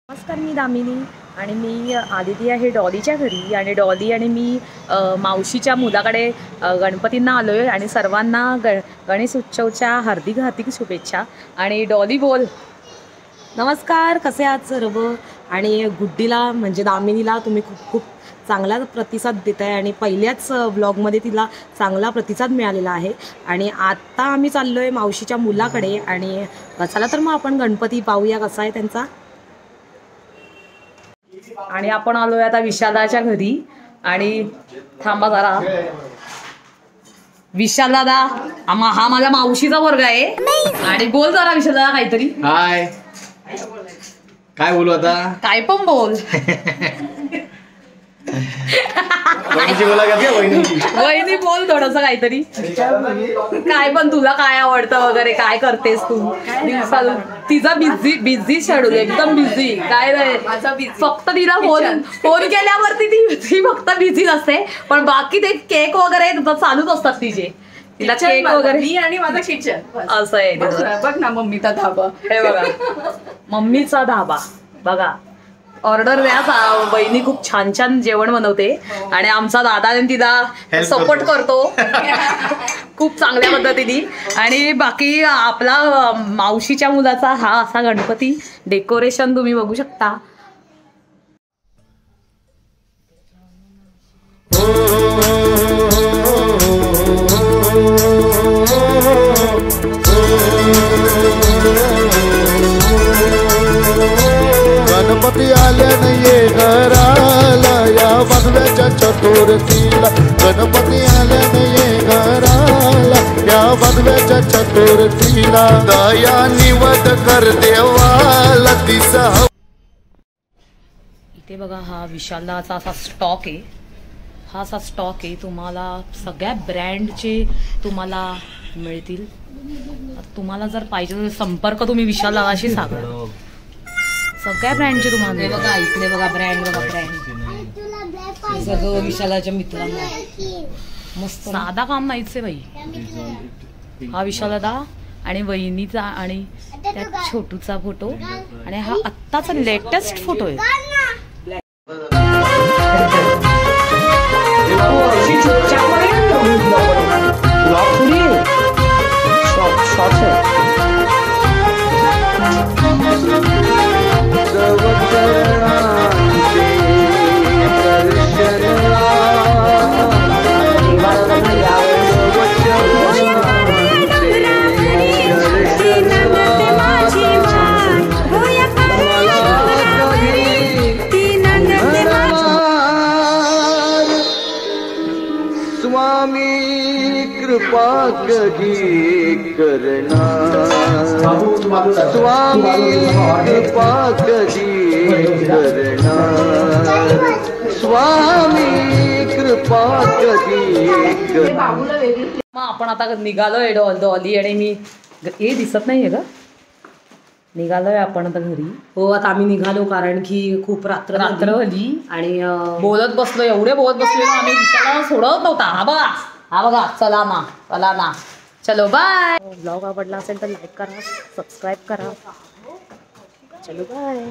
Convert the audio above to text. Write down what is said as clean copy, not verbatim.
नमस्कार, मी दामिनी आणि मी आदिती आहे डॉलीच्या घरी आणि डॉली आणि मी मावशीच्या मुलाकडे गणपतींना आलो आहे आणि सर्वांना गणेश उत्सवच्या हार्दिक हार्दिक शुभेच्छा. आणि डॉली बोल. नमस्कार, कसे आहात सर्व? आणि गुड्डीला म्हणजे दामिनीला तुम्ही खूप खूप चांगला प्रतिसाद देत आहे आणि पहिल्याच व्लॉगमध्ये तिला चांगला प्रतिसाद मिळालेला आहे. आणि आत्ता आम्ही चाललो आहे मावशीच्या मुलाकडे आणि चला तर मग आपण गणपती पाहूया कसा आहे त्यांचा. आणि आपण आलोय आता विशालाच्या घरी आणि थांबा जरा. विशाल दादा, हा माझ्या मावशीचा वर्ग आहे आणि बोल जरा विशाल दादा काहीतरी. हाय, काय बोलू आता? काय पण बोल. वहिनी बोल थोडस काहीतरी. काय पण तुला काय आवडतं वगैरे, काय करतेस तू दिवसाला? तिचा बिझी शेड्यूल, एकदम बिझी. काय नाही, फक्त तिला फोन केल्यावरती ती फक्त बिझी असते, पण बाकी ते केक वगैरे चालूच असतात तिचे. तिला केक वगैरे मी आणि माझं किचन असं आहे. बघ ना मम्मीचा धाबा. हे बघा, मम्मीचा धाबा बघा. ऑर्डर द्या. बहिणी खूप छान छान जेवण बनवते आणि आमचा दादा तिला सपोर्ट करतो खूप चांगल्या पद्धतीने. आणि बाकी आपला मावशीच्या मुलाचा हा असा गणपती डेकोरेशन तुम्ही बघू शकता. गणपती आल्याने ये घराला या बनव्याच्या चतुर्थीला. गणपती आल्याने ये घराला या बनव्याच्या चतुर्थीला. दया निवद कर देवाला दिसा. इथे बघा, हा विशालदाचा असा स्टॉक आहे. हा असा स्टॉक आहे. तुम्हाला सगळ्या ब्रँडचे तुम्हाला मिळतील. तुम्हाला जर पाहिजे संपर्क तुम्ही विशालदाशी साधा. सगळ्या ब्रँडचे तुम्हाला. हे बघा, इकडे बघा ब्रँड, बघा ब्रँड सगळं विशालाच्या मित्रांना. मस्त साधा काम नाहीच आहे बाई. हा विशालदा आणि वहिनीचा आणि त्या छोटूचा फोटो आणि हा आत्ताचा लेटेस्ट फोटो आहे. स्वामी कृपा कधी करणार. स्वामी कृपा कधी करणार. स्वामी कृपा कधी करणार. मग आपण आता निघालोय डॉली आणि मी. हे दिसत नाहीये का? निघालोय आपण आता घरी. हो, आता आम्ही निघालो कारण की खूप रात्र झाली आणि बोलत बसलो. एवढे बोलत बसलो आम्ही, विशाला सोडत नव्हता. हा बघा चला ना चलो बाय. ब्लॉग आवडला असेल तर लाईक करा, सबस्क्राईब करा. चलो बाय.